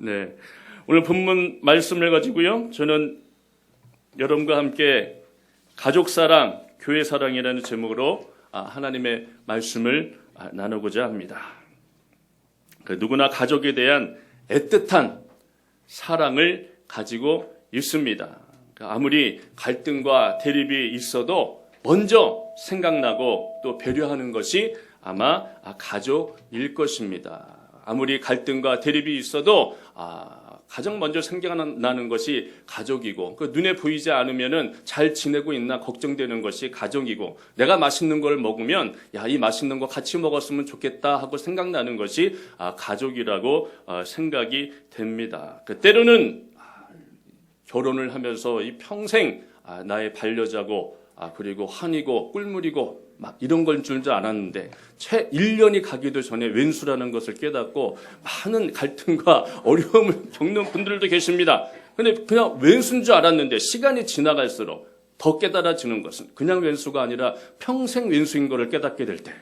네. 오늘 본문 말씀을 가지고요. 저는 여러분과 함께 가족 사랑, 교회 사랑이라는 제목으로 하나님의 말씀을 나누고자 합니다. 누구나 가족에 대한 애틋한 사랑을 가지고 있습니다. 아무리 갈등과 대립이 있어도 먼저 생각나고 또 배려하는 것이 아마 가족일 것입니다. 아무리 갈등과 대립이 있어도 가장 먼저 생각나는 것이 가족이고, 눈에 보이지 않으면은 잘 지내고 있나 걱정되는 것이 가족이고, 내가 맛있는 걸 먹으면 이 맛있는 거 같이 먹었으면 좋겠다 하고 생각나는 것이 가족이라고 생각이 됩니다. 때로는 결혼을 하면서 이 평생 나의 반려자고 그리고 환이고 꿀물이고 막 이런 건 줄 알았는데 채 1년이 가기도 전에 왼수라는 것을 깨닫고 많은 갈등과 어려움을 겪는 분들도 계십니다. 근데 그냥 왼수인 줄 알았는데 시간이 지나갈수록 더 깨달아지는 것은 그냥 왼수가 아니라 평생 왼수인 것을 깨닫게 될 때,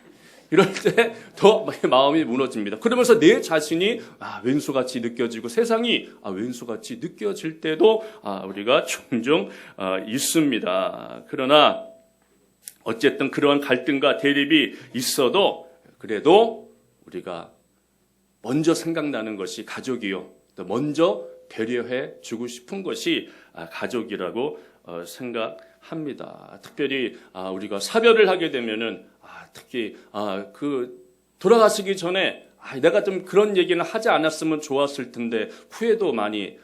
이럴 때 더 마음이 무너집니다. 그러면서 내 자신이 왼수같이 느껴지고 세상이 왼수같이 느껴질 때도 우리가 종종 있습니다. 그러나 어쨌든 그러한 갈등과 대립이 있어도 그래도 우리가 먼저 생각나는 것이 가족이요, 또 먼저 배려해 주고 싶은 것이 가족이라고 생각합니다. 특별히 우리가 사별을 하게 되면은 특히 돌아가시기 전에 내가 좀 그런 얘기는 하지 않았으면 좋았을 텐데 후회도 많이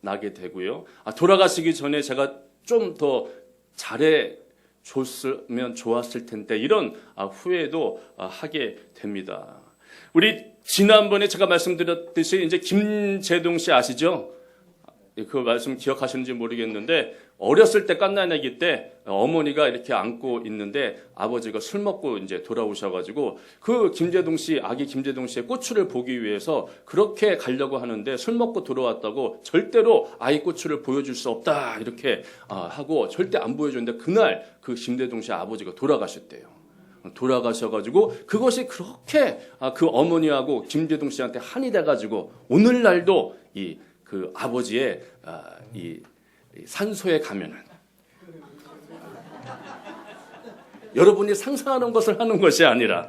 나게 되고요. 돌아가시기 전에 제가 좀 더 잘해 줬으면 좋았을 텐데 이런 후회도 하게 됩니다. 우리 지난번에 제가 말씀드렸듯이 이제 김재동 씨 아시죠? 그 말씀 기억하시는지 모르겠는데 어렸을 때 갓난아기 때 어머니가 이렇게 안고 있는데 아버지가 술 먹고 이제 돌아오셔가지고 그 김재동 씨, 아기 김재동 씨의 꼬추를 보기 위해서 그렇게 가려고 하는데 술 먹고 돌아왔다고 절대로 아이 꼬추를 보여줄 수 없다 이렇게 하고 절대 안 보여줬는데 그날 그 김재동 씨 아버지가 돌아가셨대요. 돌아가셔가지고 그것이 그렇게 그 어머니하고 김재동 씨한테 한이 돼가지고 오늘날도 그 아버지의 이 산소에 가면은 여러분이 상상하는 것을 하는 것이 아니라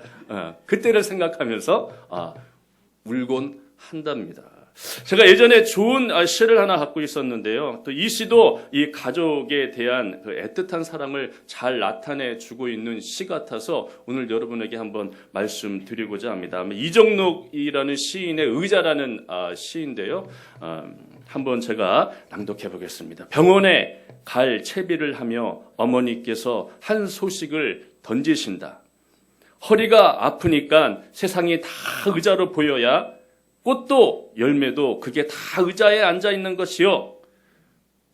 그때를 생각하면서 울곤 한답니다. 제가 예전에 좋은 시를 하나 갖고 있었는데요. 또 이 시도 이 가족에 대한 그 애틋한 사랑을 잘 나타내 주고 있는 시 같아서 오늘 여러분에게 한번 말씀드리고자 합니다. 이정록이라는 시인의 의자라는 시인데요. 한번 제가 낭독해 보겠습니다. 병원에 갈 채비를 하며 어머니께서 한 소식을 던지신다. 허리가 아프니까 세상이 다 의자로 보여야 꽃도 열매도 그게 다 의자에 앉아 있는 것이요.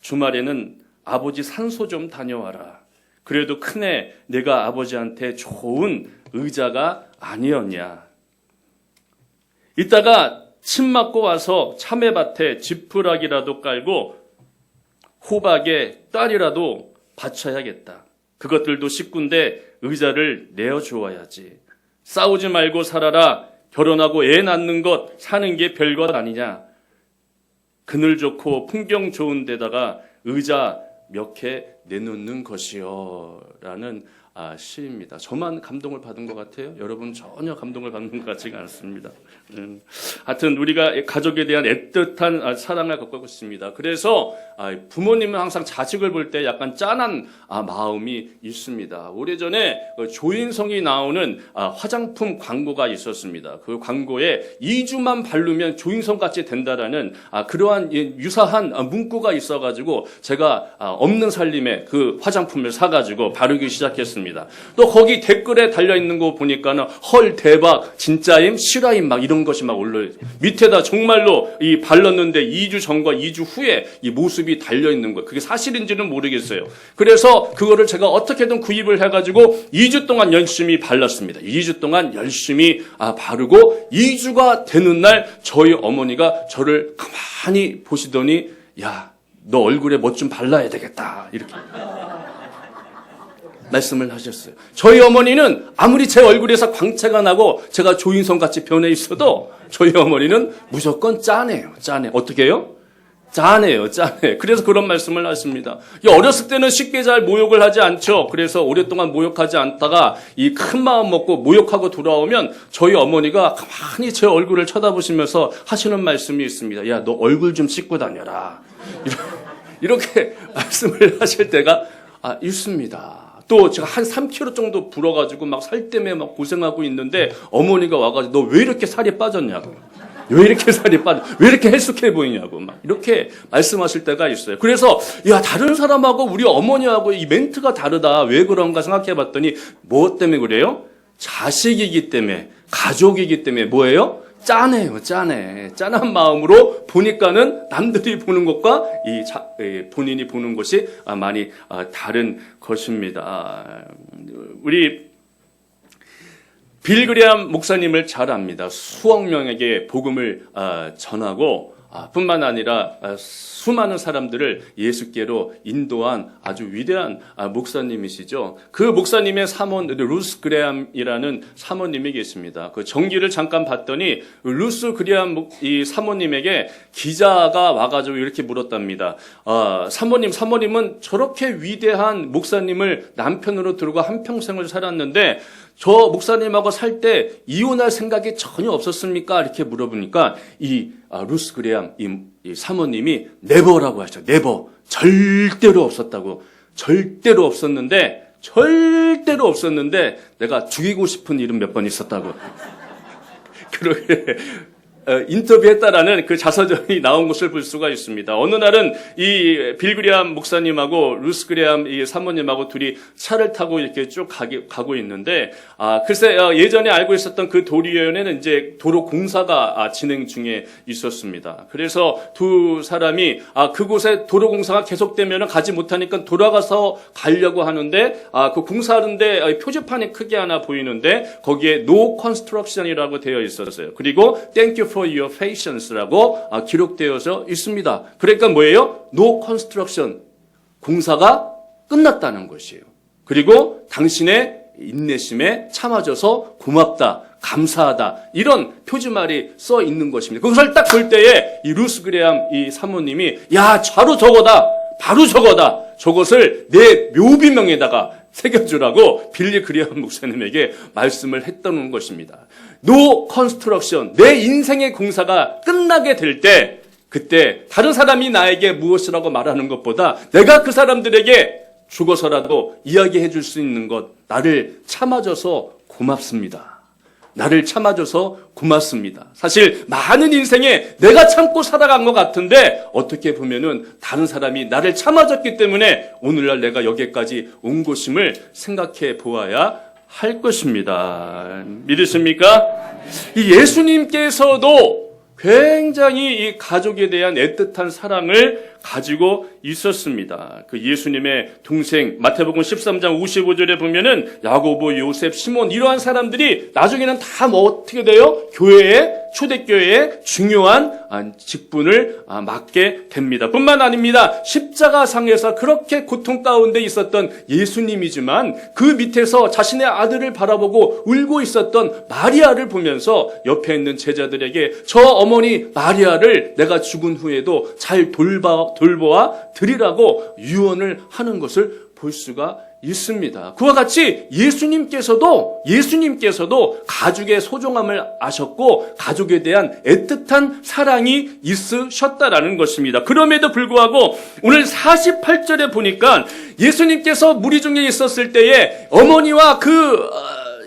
주말에는 아버지 산소 좀 다녀와라. 그래도 큰애 내가 아버지한테 좋은 의자가 아니었냐. 이따가 침 맞고 와서 참외밭에 지푸라기라도 깔고 호박에 딸이라도 바쳐야겠다. 그것들도 식구인데 의자를 내어주어야지. 싸우지 말고 살아라. 결혼하고 애 낳는 것 사는 게 별것 아니냐. 그늘 좋고 풍경 좋은 데다가 의자 몇 개 내놓는 것이요 라는 시입니다. 저만 감동을 받은 것 같아요. 여러분 전혀 감동을 받는 것 같지가 않습니다. 하여튼 우리가 가족에 대한 애틋한 사랑을 갖고 있습니다. 그래서 부모님은 항상 자식을 볼 때 약간 짠한 마음이 있습니다. 오래전에 조인성이 나오는 화장품 광고가 있었습니다. 그 광고에 2주만 바르면 조인성같이 된다라는 그러한 유사한 문구가 있어가지고 제가 없는 살림에 그 화장품을 사가지고 바르기 시작했습니다. 또 거기 댓글에 달려있는 거 보니까는 헐 대박 진짜임 실화임 막 이런 것이 막 올라요. 밑에다 정말로 이 발랐는데 2주 전과 2주 후에 이 모습이 달려있는 거예요. 그게 사실인지는 모르겠어요. 그래서 그거를 제가 어떻게든 구입을 해가지고 2주 동안 열심히 발랐습니다. 2주 동안 열심히 바르고 2주가 되는 날 저희 어머니가 저를 가만히 보시더니 야, 너 얼굴에 뭐 좀 발라야 되겠다 이렇게. 말씀을 하셨어요. 저희 어머니는 아무리 제 얼굴에서 광채가 나고 제가 조인성같이 변해 있어도 저희 어머니는 무조건 짠해요. 짠해. 어떻게 해요? 짠해요. 짠해. 그래서 그런 말씀을 하십니다. 어렸을 때는 쉽게 잘 모욕을 하지 않죠. 그래서 오랫동안 모욕하지 않다가 이 큰 마음 먹고 모욕하고 돌아오면 저희 어머니가 가만히 제 얼굴을 쳐다보시면서 하시는 말씀이 있습니다. 야, 너 얼굴 좀 씻고 다녀라. 이렇게 말씀을 하실 때가 있습니다. 또 제가 한 3kg 정도 불어가지고 막 살 때문에 막 고생하고 있는데 어머니가 와가지고 너 왜 이렇게 살이 빠졌냐고. 왜 이렇게 살이 빠져? 왜 이렇게 헬쑥해 보이냐고 막 이렇게 말씀하실 때가 있어요. 그래서 야, 다른 사람하고 우리 어머니하고 이 멘트가 다르다. 왜 그런가 생각해 봤더니 무엇 때문에 그래요? 자식이기 때문에, 가족이기 때문에 뭐예요? 짠해요, 짠해. 짠한 마음으로 보니까는 남들이 보는 것과 본인이 보는 것이 많이 다른 것입니다. 우리 빌 그레암 목사님을 잘 압니다. 수억 명에게 복음을 전하고 뿐만 아니라 수많은 사람들을 예수께로 인도한 아주 위대한 목사님이시죠. 그 목사님의 사모님 루스 그레암이라는 사모님이 계십니다. 그 전기를 잠깐 봤더니 루스 그레암 이 사모님에게 기자가 와가지고 이렇게 물었답니다. 사모님은 저렇게 위대한 목사님을 남편으로 두고 한평생을 살았는데 저 목사님하고 살 때 이혼할 생각이 전혀 없었습니까? 이렇게 물어보니까 이 루스 그레암 이 사모님이 네버라고 하죠. 네버. 절대로 없었다고. 절대로 없었는데 내가 죽이고 싶은 일은 몇 번 있었다고. 그렇게 인터뷰했다라는 그 자서전이 나온 것을 볼 수가 있습니다. 어느 날은 이 빌 그레암 목사님하고 루스 그레암 이 사모님하고 둘이 차를 타고 이렇게 쭉 가고 있는데, 글쎄, 예전에 알고 있었던 그 도리어연에는 이제 도로 공사가 진행 중에 있었습니다. 그래서 두 사람이, 그곳에 도로 공사가 계속되면 가지 못하니까 돌아가서 가려고 하는데, 그 공사하는데 표지판이 크게 하나 보이는데, 거기에 No Construction이라고 되어 있었어요. 그리고 Thank you for your patience라고 기록되어서 있습니다. 그러니까 뭐예요? No construction. 공사가 끝났다는 것이에요. 그리고 당신의 인내심에 참아줘서 고맙다, 감사하다, 이런 표지말이 써 있는 것입니다. 그것을 딱 볼 때에 이 루스 그레암 이 사모님이 야, 바로 저거다. 저것을 내 묘비명에다가 새겨주라고 빌리 그레암 목사님에게 말씀을 했다는 것입니다. No construction. 내 인생의 공사가 끝나게 될 때, 그때 다른 사람이 나에게 무엇이라고 말하는 것보다 내가 그 사람들에게 죽어서라도 이야기해 줄 수 있는 것, 나를 참아줘서 고맙습니다. 사실 많은 인생에 내가 참고 살아간 것 같은데 어떻게 보면은 다른 사람이 나를 참아줬기 때문에 오늘날 내가 여기까지 온 것임을 생각해 보아야 할 것입니다. 믿으십니까? 이 예수님께서도 굉장히 이 가족에 대한 애틋한 사랑을 가지고 있었습니다. 그 예수님의 동생 마태복음 13장 55절에 보면은 야고보, 요셉, 시몬 이러한 사람들이 나중에는 다 어떻게 돼요? 초대교회의 중요한 직분을 맡게 됩니다. 뿐만 아닙니다. 십자가상에서 그렇게 고통 가운데 있었던 예수님이지만 그 밑에서 자신의 아들을 바라보고 울고 있었던 마리아를 보면서 옆에 있는 제자들에게 저 어머니 마리아를 내가 죽은 후에도 잘 돌보아 드리라고 유언을 하는 것을 볼 수가 있습니다. 그와 같이 예수님께서도 가족의 소중함을 아셨고 가족에 대한 애틋한 사랑이 있으셨다라는 것입니다. 그럼에도 불구하고 오늘 48절에 보니까 예수님께서 무리 중에 있었을 때에 어머니와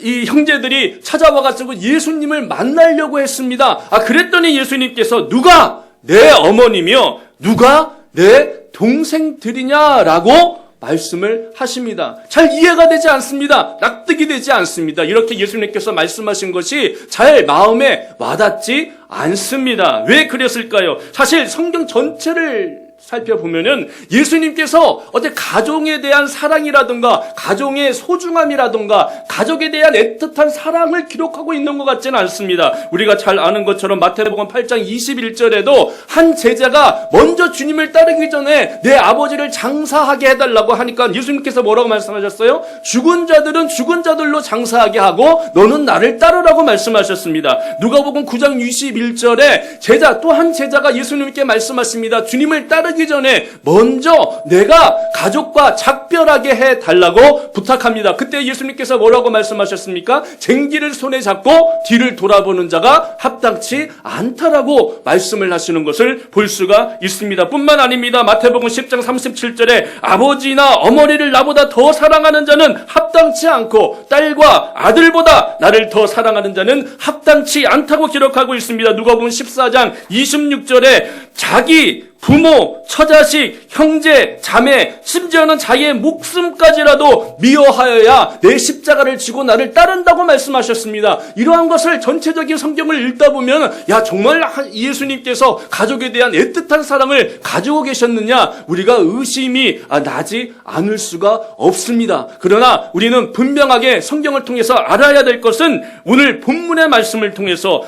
이 형제들이 찾아와가지고 예수님을 만나려고 했습니다. 그랬더니 예수님께서 누가 내 어머니며 누가 내 동생들이냐라고 말씀을 하십니다. 잘 이해가 되지 않습니다. 납득이 되지 않습니다. 이렇게 예수님께서 말씀하신 것이 잘 마음에 와닿지 않습니다. 왜 그랬을까요? 사실 성경 전체를 살펴보면은 예수님께서 어제 가정에 대한 사랑이라든가 가정의 소중함이라든가 가족에 대한 애틋한 사랑을 기록하고 있는 것 같지는 않습니다. 우리가 잘 아는 것처럼 마태복음 8장 21절에도 한 제자가 먼저 주님을 따르기 전에 내 아버지를 장사하게 해달라고 하니까 예수님께서 뭐라고 말씀하셨어요? 죽은 자들은 죽은 자들로 장사하게 하고 너는 나를 따르라고 말씀하셨습니다. 누가복음 9장 21절에 또 한 제자가 예수님께 말씀하십니다. 주님을 따르기 전에 먼저 내가 가족과 작별하게 해달라고 부탁합니다. 그때 예수님께서 뭐라고 말씀하셨습니까? 쟁기를 손에 잡고 뒤를 돌아보는 자가 합당치 않다라고 말씀을 하시는 것을 볼 수가 있습니다. 뿐만 아닙니다. 마태복음 10장 37절에 아버지나 어머니를 나보다 더 사랑하는 자는 합당치 않고 딸과 아들보다 나를 더 사랑하는 자는 합당치 않다고 기록하고 있습니다. 누가복음 14장 26절에 자기 부모, 처자식, 형제, 자매, 심지어는 자기의 목숨까지라도 미워하여야 내 십자가를 지고 나를 따른다고 말씀하셨습니다. 이러한 것을 전체적인 성경을 읽다 보면 정말 예수님께서 가족에 대한 애틋한 사랑을 가지고 계셨느냐 우리가 의심이 나지 않을 수가 없습니다. 그러나 우리는 분명하게 성경을 통해서 알아야 될 것은 오늘 본문의 말씀을 통해서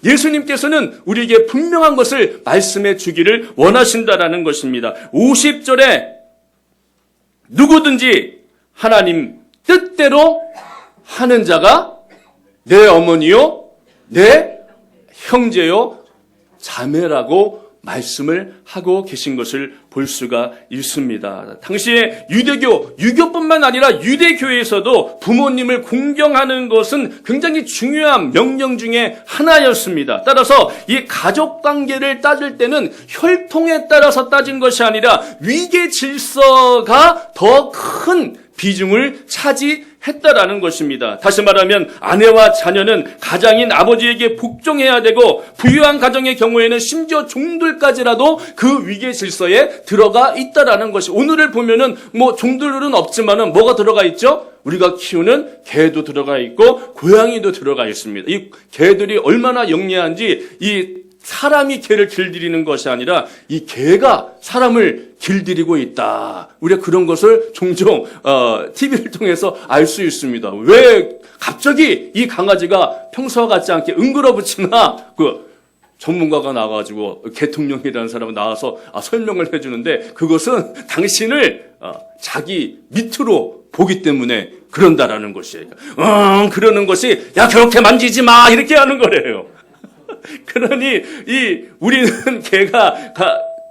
예수님께서는 우리에게 분명한 것을 말씀해 주기를 원하신다라는 것입니다. 50절에 누구든지 하나님 뜻대로 하는 자가 내 어머니요 내 형제요 자매라고 말씀을 하고 계신 것을 볼 수가 있습니다. 당시에 유교뿐만 아니라 유대교에서도 부모님을 공경하는 것은 굉장히 중요한 명령 중에 하나였습니다. 따라서 이 가족관계를 따질 때는 혈통에 따라서 따진 것이 아니라 위계 질서가 더 큰 비중을 차지했다라는 것입니다. 다시 말하면 아내와 자녀는 가장인 아버지에게 복종해야 되고 부유한 가정의 경우에는 심지어 종들까지라도 그 위계 질서에 들어가 있다라는 것이 오늘을 보면은 종들은 없지만은 뭐가 들어가 있죠? 우리가 키우는 개도 들어가 있고 고양이도 들어가 있습니다. 이 개들이 얼마나 영리한지 이 사람이 개를 길들이는 것이 아니라 이 개가 사람을 길들이고 있다. 우리가 그런 것을 종종 TV를 통해서 알 수 있습니다. 왜 갑자기 이 강아지가 평소와 같지 않게 응그러붙이나 전문가가 나와가지고 개통령이라는 사람이 나와서 설명을 해주는데 그것은 당신을 자기 밑으로 보기 때문에 그런다라는 것이에요. 그러는 것이 그렇게 만지지 마 이렇게 하는 거래요. 그러니 우리는 개가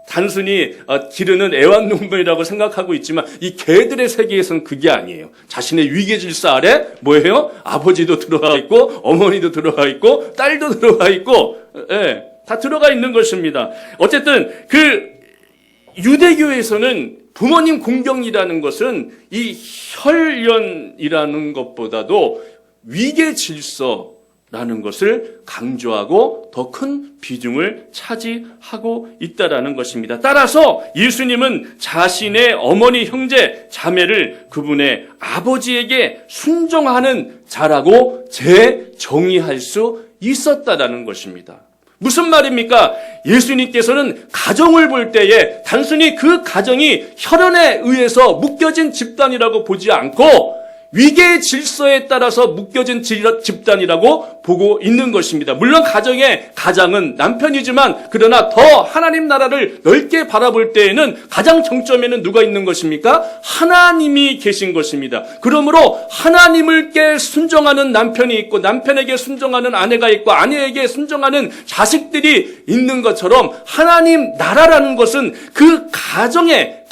단순히 기르는 애완동물이라고 생각하고 있지만 이 개들의 세계에서는 그게 아니에요. 자신의 위계 질서 아래 뭐예요? 아버지도 들어가 있고 어머니도 들어가 있고 딸도 들어가 있고 다 들어가 있는 것입니다. 어쨌든 유대교에서는 부모님 공경이라는 것은 이 혈연이라는 것보다도 위계 질서 라는 것을 강조하고 더 큰 비중을 차지하고 있다라는 것입니다. 따라서 예수님은 자신의 어머니, 형제, 자매를 그분의 아버지에게 순종하는 자라고 재정의할 수 있었다라는 것입니다. 무슨 말입니까? 예수님께서는 가정을 볼 때에 단순히 그 가정이 혈연에 의해서 묶여진 집단이라고 보지 않고 위계 질서에 따라서 묶여진 집단이라고 보고 있는 것입니다. 물론 가장은 남편이지만 그러나 더 하나님 나라를 넓게 바라볼 때에는 가장 정점에는 누가 있는 것입니까? 하나님이 계신 것입니다. 그러므로 하나님께 순종하는 남편이 있고 남편에게 순종하는 아내가 있고 아내에게 순종하는 자식들이 있는 것처럼 하나님 나라라는 것은 그 가족에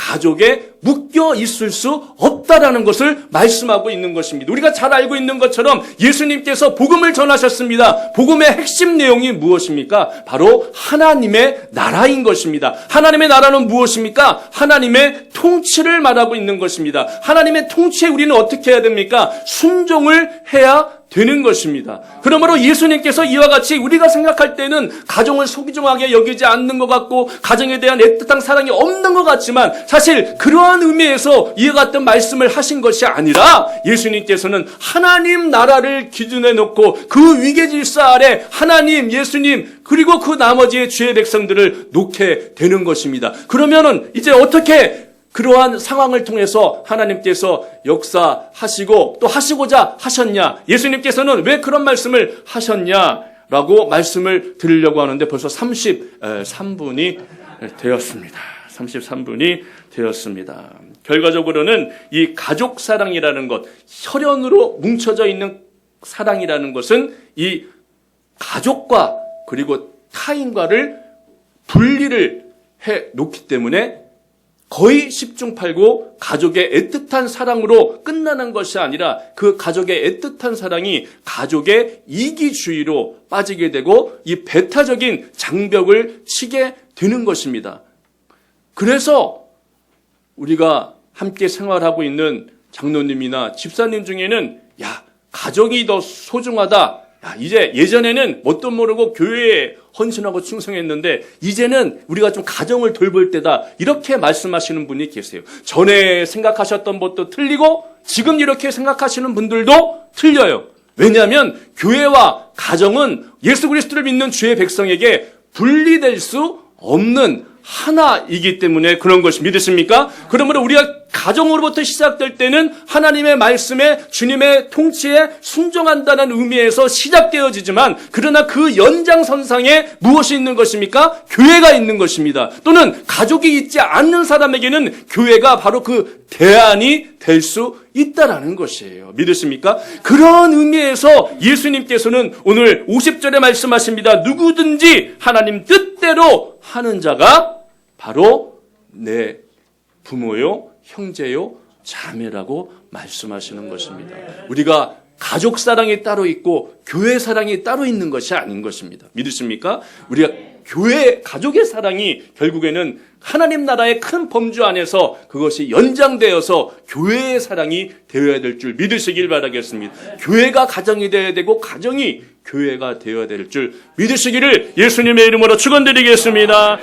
묶여 있을 수 없다라는 것을 말씀하고 있는 것입니다. 우리가 잘 알고 있는 것처럼 예수님께서 복음을 전하셨습니다. 복음의 핵심 내용이 무엇입니까? 바로 하나님의 나라인 것입니다. 하나님의 나라는 무엇입니까? 하나님의 통치를 말하고 있는 것입니다. 하나님의 통치에 우리는 어떻게 해야 됩니까? 순종을 해야 되는 것입니다. 그러므로 예수님께서 이와 같이 우리가 생각할 때는 가정을 소중하게 여기지 않는 것 같고 가정에 대한 애틋한 사랑이 없는 것 같지만 사실 그러한 의미에서 이와 같은 말씀을 하신 것이 아니라 예수님께서는 하나님 나라를 기준에 놓고 그 위계질서 아래 하나님, 예수님 그리고 그 나머지의 주의 백성들을 놓게 되는 것입니다. 그러면은 이제 어떻게 그러한 상황을 통해서 하나님께서 역사하시고 또 하시고자 하셨냐? 예수님께서는 왜 그런 말씀을 하셨냐라고 말씀을 드리려고 하는데 벌써 33분이 되었습니다. 33분이 되었습니다. 결과적으로는 이 가족 사랑이라는 것, 혈연으로 뭉쳐져 있는 사랑이라는 것은 이 가족과 그리고 타인과를 분리를 해 놓기 때문에 거의 10중 8구 가족의 애틋한 사랑으로 끝나는 것이 아니라 그 가족의 애틋한 사랑이 가족의 이기주의로 빠지게 되고 이 배타적인 장벽을 치게 되는 것입니다. 그래서 우리가 함께 생활하고 있는 장로님이나 집사님 중에는 야, 가족이 더 소중하다. 야, 이제 예전에는 뭣도 모르고 교회에 헌신하고 충성했는데 이제는 우리가 좀 가정을 돌볼 때다. 이렇게 말씀하시는 분이 계세요. 전에 생각하셨던 것도 틀리고 지금 이렇게 생각하시는 분들도 틀려요. 왜냐하면 교회와 가정은 예수 그리스도를 믿는 주의 백성에게 분리될 수 없는 하나이기 때문에 그런 것이 믿으십니까? 그러므로 우리가 가정으로부터 시작될 때는 하나님의 말씀에 주님의 통치에 순종한다는 의미에서 시작되어지지만 그러나 그 연장선상에 무엇이 있는 것입니까? 교회가 있는 것입니다. 또는 가족이 있지 않는 사람에게는 교회가 바로 그 대안이 될 수 있다라는 것이에요. 믿으십니까? 그런 의미에서 예수님께서는 오늘 50절에 말씀하십니다. 누구든지 하나님 뜻대로 하는 자가 바로 내 부모요, 형제요, 자매라고 말씀하시는 것입니다. 우리가 가족 사랑이 따로 있고 교회 사랑이 따로 있는 것이 아닌 것입니다. 믿으십니까? 우리가 교회, 가족의 사랑이 결국에는 하나님 나라의 큰 범주 안에서 그것이 연장되어서 교회의 사랑이 되어야 될 줄 믿으시길 바라겠습니다. 교회가 가정이 되어야 되고 가정이 교회가 되어야 될 줄 믿으시기를 예수님의 이름으로 축원드리겠습니다.